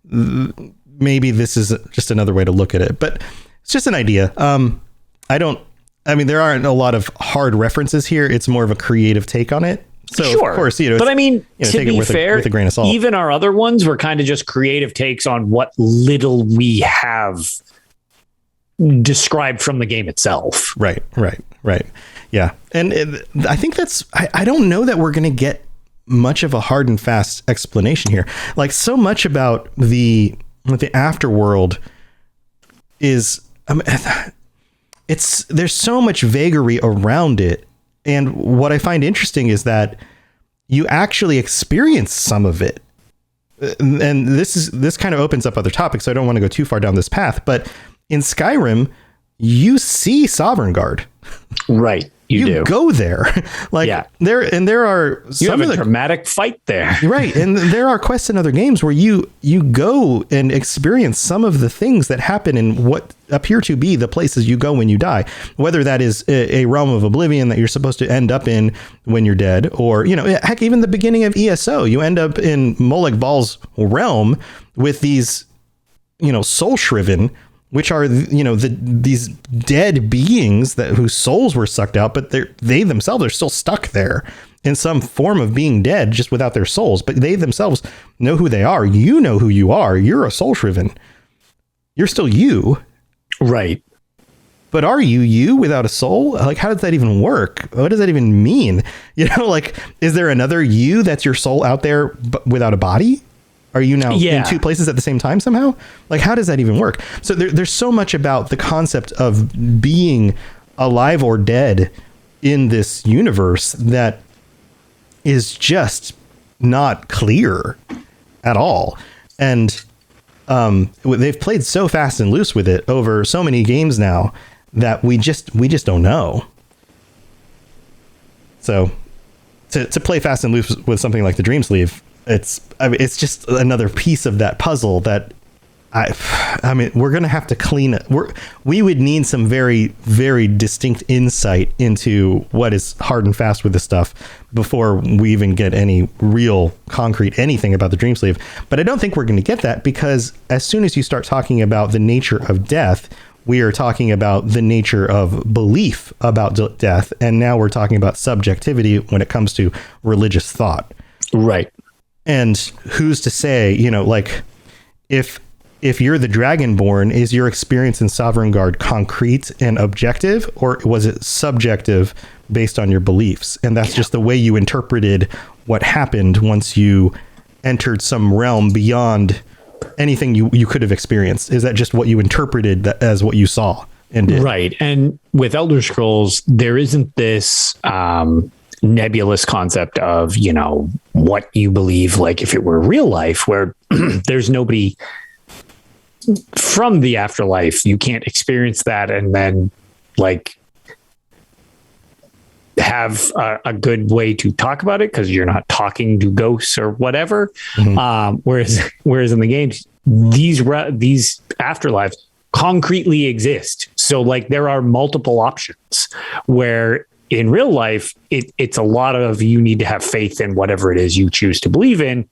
Maybe this is just another way to look at it, but it's just an idea. There aren't a lot of hard references here. It's more of a creative take on it. So sure. Of course, but I mean, to be fair, with a grain of salt. Even our other ones were kind of just creative takes on what little we have described from the game itself. Right. Yeah. And I think I don't know that we're going to get much of a hard and fast explanation here. Like, so much about the afterworld is, there's so much vagary around it. And what I find interesting is that you actually experience some of it. And this kind of opens up other topics, so I don't want to go too far down this path. But in Skyrim, you see Sovereign Guard. Right. You go there. Like, yeah. there are some of the dramatic fight there. Right. And there are quests in other games where you go and experience some of the things that happen in what appear to be the places you go when you die, whether that is a realm of oblivion that you're supposed to end up in when you're dead, or, heck, even the beginning of ESO, you end up in Molag Bal's realm with these, soul shriven, which are, these dead beings whose souls were sucked out, but they themselves are still stuck there in some form of being dead, just without their souls. But they themselves know who they are. You know who you are. You're a soul shriven. You're still you. Right. But are you without a soul? Like, how does that even work? What does that even mean? Like, is there another you that's your soul out there but without a body? Are you now in two places at the same time somehow? Like, how does that even work? So there's so much about the concept of being alive or dead in this universe that is just not clear at all. And they've played so fast and loose with it over so many games now that we just don't know. So to play fast and loose with something like the DreamSleeve, it's just another piece of that puzzle that we're going to have to clean it. We would need some very, very distinct insight into what is hard and fast with this stuff before we even get any real concrete anything about the DreamSleeve. But I don't think we're going to get that, because as soon as you start talking about the nature of death, we are talking about the nature of belief about death. And now we're talking about subjectivity when it comes to religious thought. Right. And who's to say, like, if you're the Dragonborn, is your experience in Sovereign Guard concrete and objective, or was it subjective based on your beliefs? And that's just the way you interpreted what happened once you entered some realm beyond anything you could have experienced. Is that just what you interpreted as what you saw and did? Right. And with Elder Scrolls, there isn't this nebulous concept of, what you believe, like if it were real life, where there's nobody from the afterlife. You can't experience that and then like have a good way to talk about it, because you're not talking to ghosts or whatever. Mm-hmm. Whereas in the games, these afterlives concretely exist. So like there are multiple options, where in real life, it's a lot of, you need to have faith in whatever it is you choose to believe in.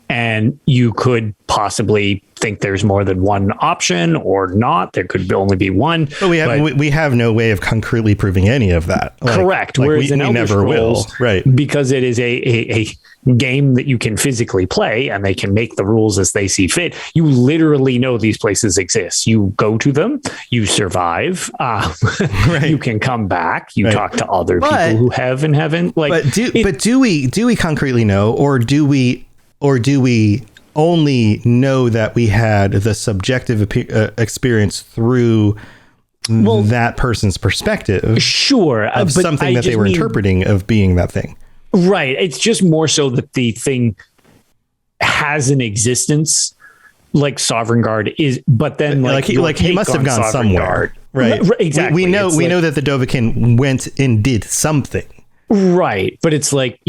and you could possibly think there's more than one option or not. There could only be one. But we have no way of concretely proving any of that. Correct. Whereas in we Elder never will. Scrolls, Right. Because it is a game that you can physically play and they can make the rules as they see fit. You literally know these places exist. You go to them, you survive, Right. you can come back, you Right. talk to other people who have and haven't. But do we concretely know, or do we only know that we had the subjective experience through that person's perspective? Sure. Of something that they were interpreting of being that thing. Right. It's just more so that the thing has an existence, like Sovereign Guard is, but then he must have gone somewhere. Guard. Right. Exactly. We know that the Dovahkiin went and did something. Right. But it's like,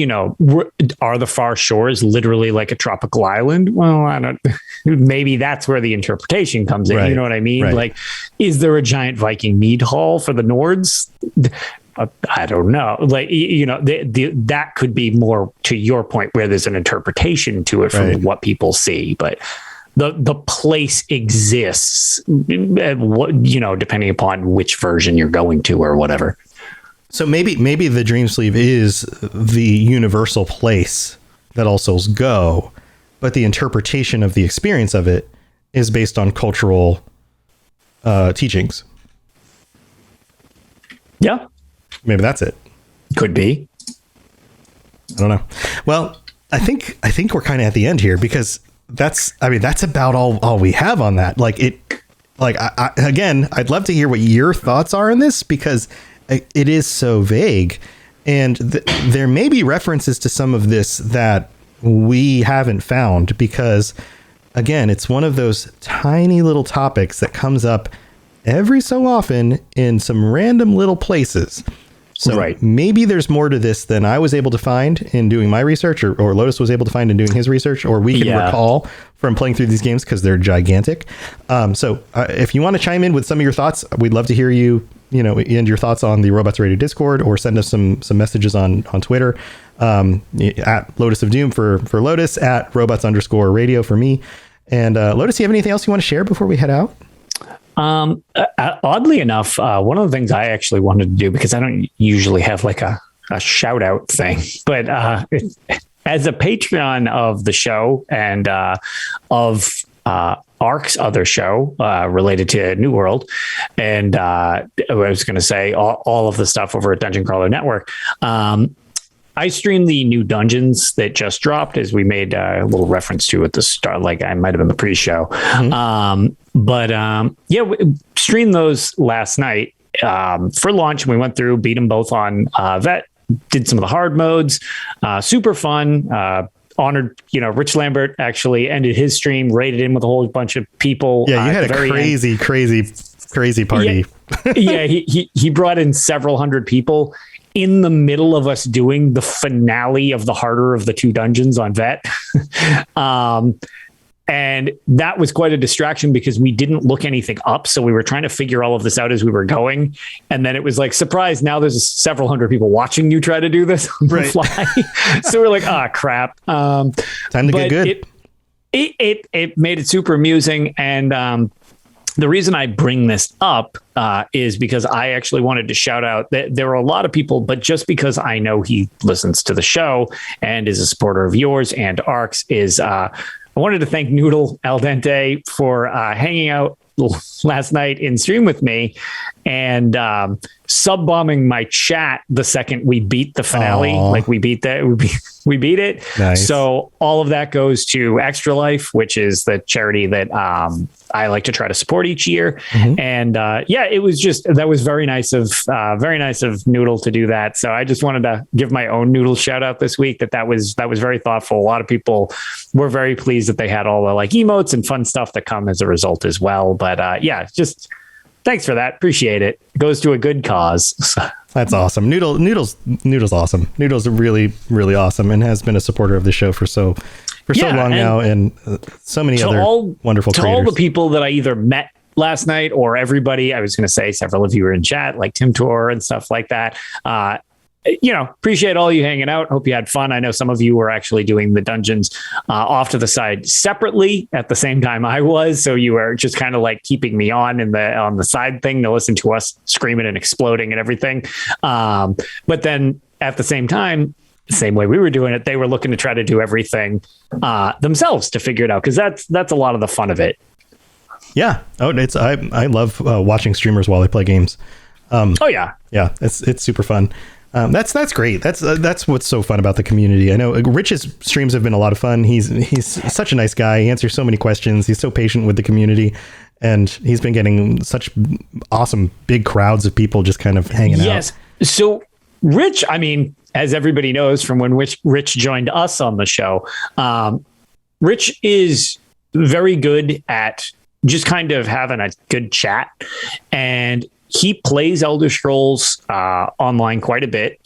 are the far shores literally like a tropical island? Well, I don't, maybe that's where the interpretation comes in. Right. You know what I mean? Right. Like, is there a giant Viking mead hall for the Nords? I don't know. Like, that could be more to your point where there's an interpretation to it from what people see, but the place exists, depending upon which version you're going to or whatever. So maybe the Dreamsleeve is the universal place that all souls go, but the interpretation of the experience of it is based on cultural teachings. Yeah. Maybe that's it. Could be. I don't know. Well, I think we're kind of at the end here, because that's about all we have on that. I'd love to hear what your thoughts are on this, because it is so vague, and there may be references to some of this that we haven't found, because again, it's one of those tiny little topics that comes up every so often in some random little places. So maybe there's more to this than I was able to find in doing my research, or Lotus was able to find in doing his research, or we can recall from playing through these games, because they're gigantic. So if you want to chime in with some of your thoughts, we'd love to hear and your thoughts on the Robots Radio Discord, or send us some messages on Twitter, at Lotus of Doom for Lotus, at robots_radio for me. And Lotus, do you have anything else you want to share before we head out? Oddly enough, one of the things I actually wanted to do, because I don't usually have like a shout out thing, but as a Patreon of the show and of Ark's other show related to New World, and I was going to say all of the stuff over at Dungeon Crawler Network. I streamed the new dungeons that just dropped, as we made a little reference to at the start, like I might have been the pre-show. Mm-hmm. We streamed those last night for launch. We went through, beat them both on Vet, did some of the hard modes, super fun. Honored, Rich Lambert actually ended his stream, raided in with a whole bunch of people. Yeah, you had a crazy party. Yeah, he brought in several hundred people in the middle of us doing the finale of the harder of the two dungeons on Vet. And that was quite a distraction, because we didn't look anything up. So we were trying to figure all of this out as we were going. And then it was like, surprise, now there's several hundred people watching you try to do this on the fly. So we're like, crap. Time to get good. It made it super amusing. And the reason I bring this up is because I actually wanted to shout out that there are a lot of people, but just because I know he listens to the show and is a supporter of yours and Ark's, I wanted to thank Noodle Al Dente for hanging out last night in stream with me and sub bombing my chat the second we beat the finale. Aww. Like we beat it. Nice. So all of that goes to Extra Life, which is the charity that I like to try to support each year. Mm-hmm. And that was very nice of Noodle to do that. So I just wanted to give my own Noodle shout out this week. That was very thoughtful. A lot of people were very pleased that they had all the like emotes and fun stuff that come as a result as well. But just thanks for that. Appreciate it. It goes to a good cause. That's awesome. Noodle's awesome. Noodle's really, really awesome, and has been a supporter of the show for so long now, and so many other wonderful creators. All the people that I either met last night, or everybody, I was going to say several of you were in chat, like Tim Tor and stuff like that. appreciate all you hanging out. Hope you had fun. I know some of you were actually doing the dungeons off to the side separately at the same time I was. So you were just kind of like keeping me on the side thing to listen to us screaming and exploding and everything. But then at the same time, the same way we were doing it, they were looking to try to do everything themselves to figure it out. Cause that's a lot of the fun of it. Yeah. Oh, I love watching streamers while they play games. Yeah. It's super fun. That's great. That's what's so fun about the community. I know Rich's streams have been a lot of fun. He's such a nice guy. He answers so many questions. He's so patient with the community, and he's been getting such awesome big crowds of people just kind of hanging out. Yes. So Rich, I mean, as everybody knows from when Rich joined us on the show, Rich is very good at just kind of having a good chat, and he plays Elder Scrolls online quite a bit,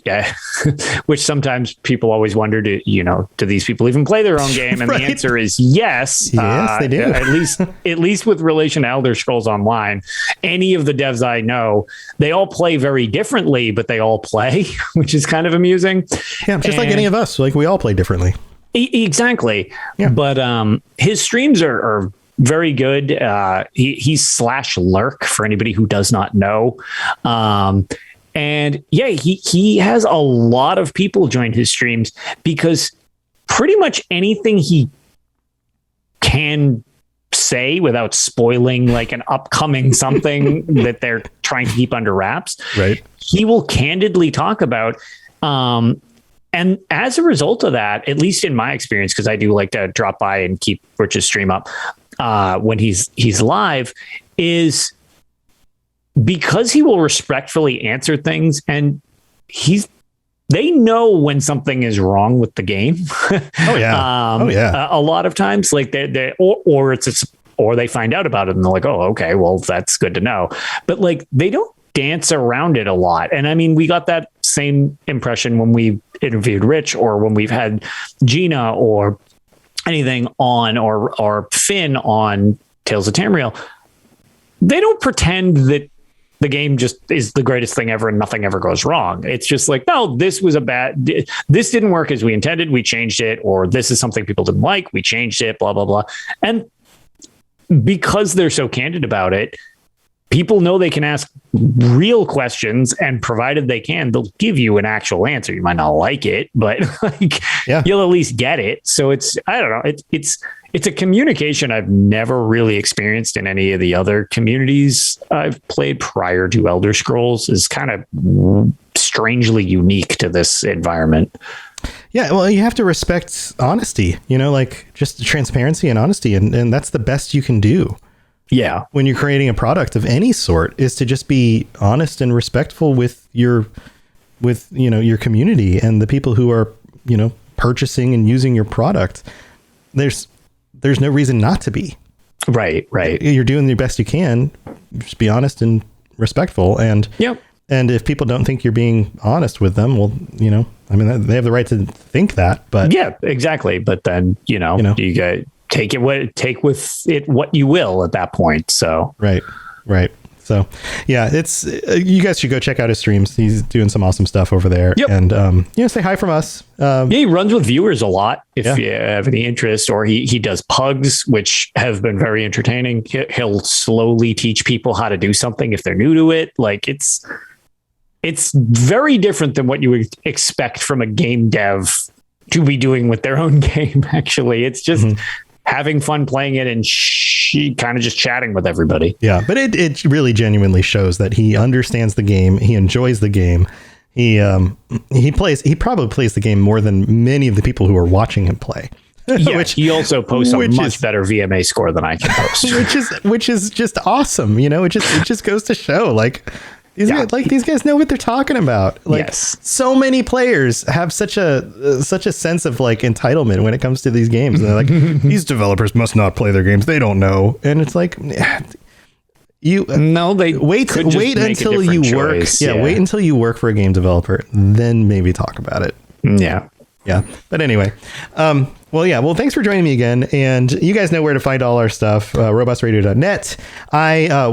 which sometimes people always wonder, do these people even play their own game? And Right. The answer is yes. Yes, they do. At least with relation to Elder Scrolls Online. Any of the devs I know, they all play very differently, but they all play, which is kind of amusing. Yeah, just like any of us. Like we all play differently. Exactly. Yeah. But his streams are very good. He's /lurk for anybody who does not know. And yeah, he has a lot of people join his streams because pretty much anything he can say without spoiling like an upcoming something that they're trying to keep under wraps, Right. he will candidly talk about. And as a result of that, at least in my experience, because I do like to drop by and keep Rich's stream up when he's live, is because he will respectfully answer things, and they know when something is wrong with the game. Oh yeah. A lot of times, like or they find out about it and they're like, oh, okay, well, that's good to know. But like they don't dance around it a lot. And I mean, we got that same impression when we interviewed Rich, or when we've had Gina or anything on, or Finn on Tales of Tamriel. They don't pretend that the game just is the greatest thing ever and nothing ever goes wrong. It's just like, no, this didn't work as we intended. We changed it. Or this is something people didn't like. We changed it, blah, blah, blah. And because they're so candid about it, people know they can ask real questions, and provided they can, they'll give you an actual answer. You might not like it, but like you'll at least get it. So I don't know. It's a communication I've never really experienced in any of the other communities I've played prior to Elder Scrolls. Is kind of strangely unique to this environment. Yeah, well, you have to respect honesty, like just transparency and honesty, and that's the best you can do. Yeah. When you're creating a product of any sort, is to just be honest and respectful with your community and the people who are, purchasing and using your product. There's no reason not to be. Right. You're doing the best you can. Just be honest and respectful. And yep. And if people don't think you're being honest with them, well, I mean, they have the right to think that, but yeah, exactly. But then, you got take with it what you will at that point. So right. So yeah, it's you guys should go check out his streams. He's doing some awesome stuff over there. Yep. And say hi from us. He runs with viewers a lot if you have any interest, or he does pugs, which have been very entertaining. He'll slowly teach people how to do something if they're new to it. Like it's very different than what you would expect from a game dev to be doing with their own game. Actually, it's just having fun playing it and kind of just chatting with everybody. Yeah, but it really genuinely shows that he understands the game. He enjoys the game. He probably plays the game more than many of the people who are watching him play. Yeah, he also posts a much better VMA score than I can post. which is just awesome. It just goes to show like these guys know what they're talking about. Like, yes. So many players have such a sense of like entitlement when it comes to these games. And they're like, these developers must not play their games. They don't know. And it's like, wait until you work. Yeah, wait until you work for a game developer, then maybe talk about it. Yeah. Yeah. But anyway, well, thanks for joining me again. And you guys know where to find all our stuff, robotsradio.net.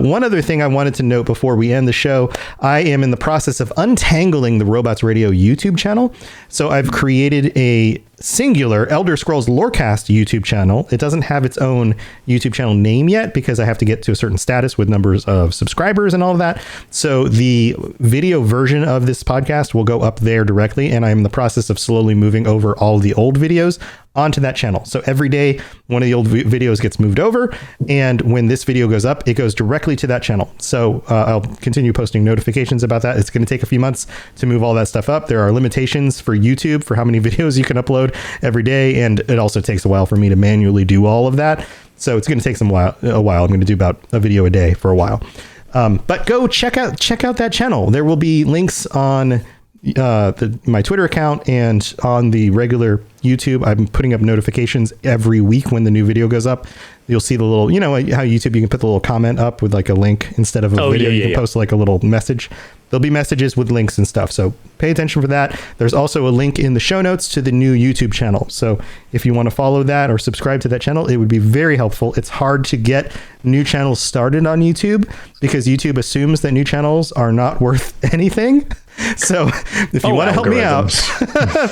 One other thing I wanted to note before we end the show, I am in the process of untangling the Robots Radio YouTube channel. So I've created a singular Elder Scrolls Lorecast YouTube channel. It doesn't have its own YouTube channel name yet because I have to get to a certain status with numbers of subscribers and all of that. So the video version of this podcast will go up there directly, and I'm in the process of slowly moving over all the old videos onto that channel. So every day, one of the old videos gets moved over, and when this video goes up, it goes directly to that channel. So I'll continue posting notifications about that. It's going to take a few months to move all that stuff up. There are limitations for YouTube for how many videos you can upload every day, and it also takes a while for me to manually do all of that. So it's going to take a while. I'm going to do about a video a day for a while. But go check out that channel. There will be links on my Twitter account and on the regular YouTube. I'm putting up notifications every week when the new video goes up. You'll see the little, how YouTube, you can put the little comment up with like a link instead of a video. You can post like a little message. There'll be messages with links and stuff. So pay attention for that. There's also a link in the show notes to the new YouTube channel. So if you want to follow that or subscribe to that channel, it would be very helpful. It's hard to get new channels started on YouTube because YouTube assumes that new channels are not worth anything. So if you want to help me out,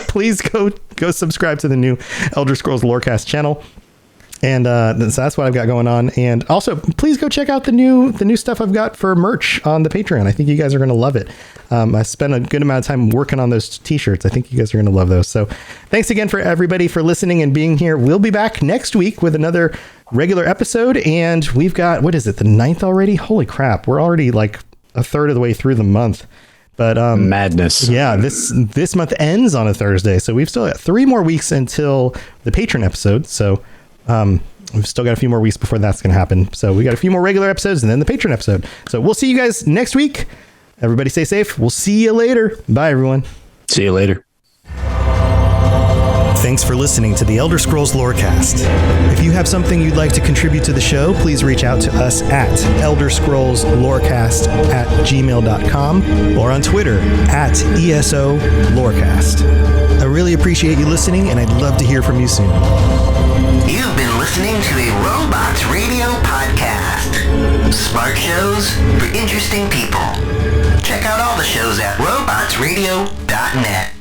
please go subscribe to the new Elder Scrolls Lorecast channel. And so that's what I've got going on. And also, please go check out the new stuff I've got for merch on the Patreon. I think you guys are going to love it. I spent a good amount of time working on those t-shirts. I think you guys are going to love those. So thanks again for everybody for listening and being here. We'll be back next week with another regular episode. And we've got, what is it, the 9th already? Holy crap. We're already like a third of the way through the month. But madness. Yeah, this month ends on a Thursday. So we've still got 3 more weeks until the Patreon episode. So we've still got a few more weeks before that's going to happen. So we got a few more regular episodes and then the Patreon episode. So we'll see you guys next week. Everybody stay safe. We'll see you later. Bye, everyone. See you later. Thanks for listening to the Elder Scrolls Lorecast. If you have something you'd like to contribute to the show, please reach out to us at elderscrollslorecast@gmail.com or on Twitter @ESO Lorecast. I really appreciate you listening, and I'd love to hear from you soon. You've been listening to a Robots Radio podcast. Smart shows for interesting people. Check out all the shows at robotsradio.net.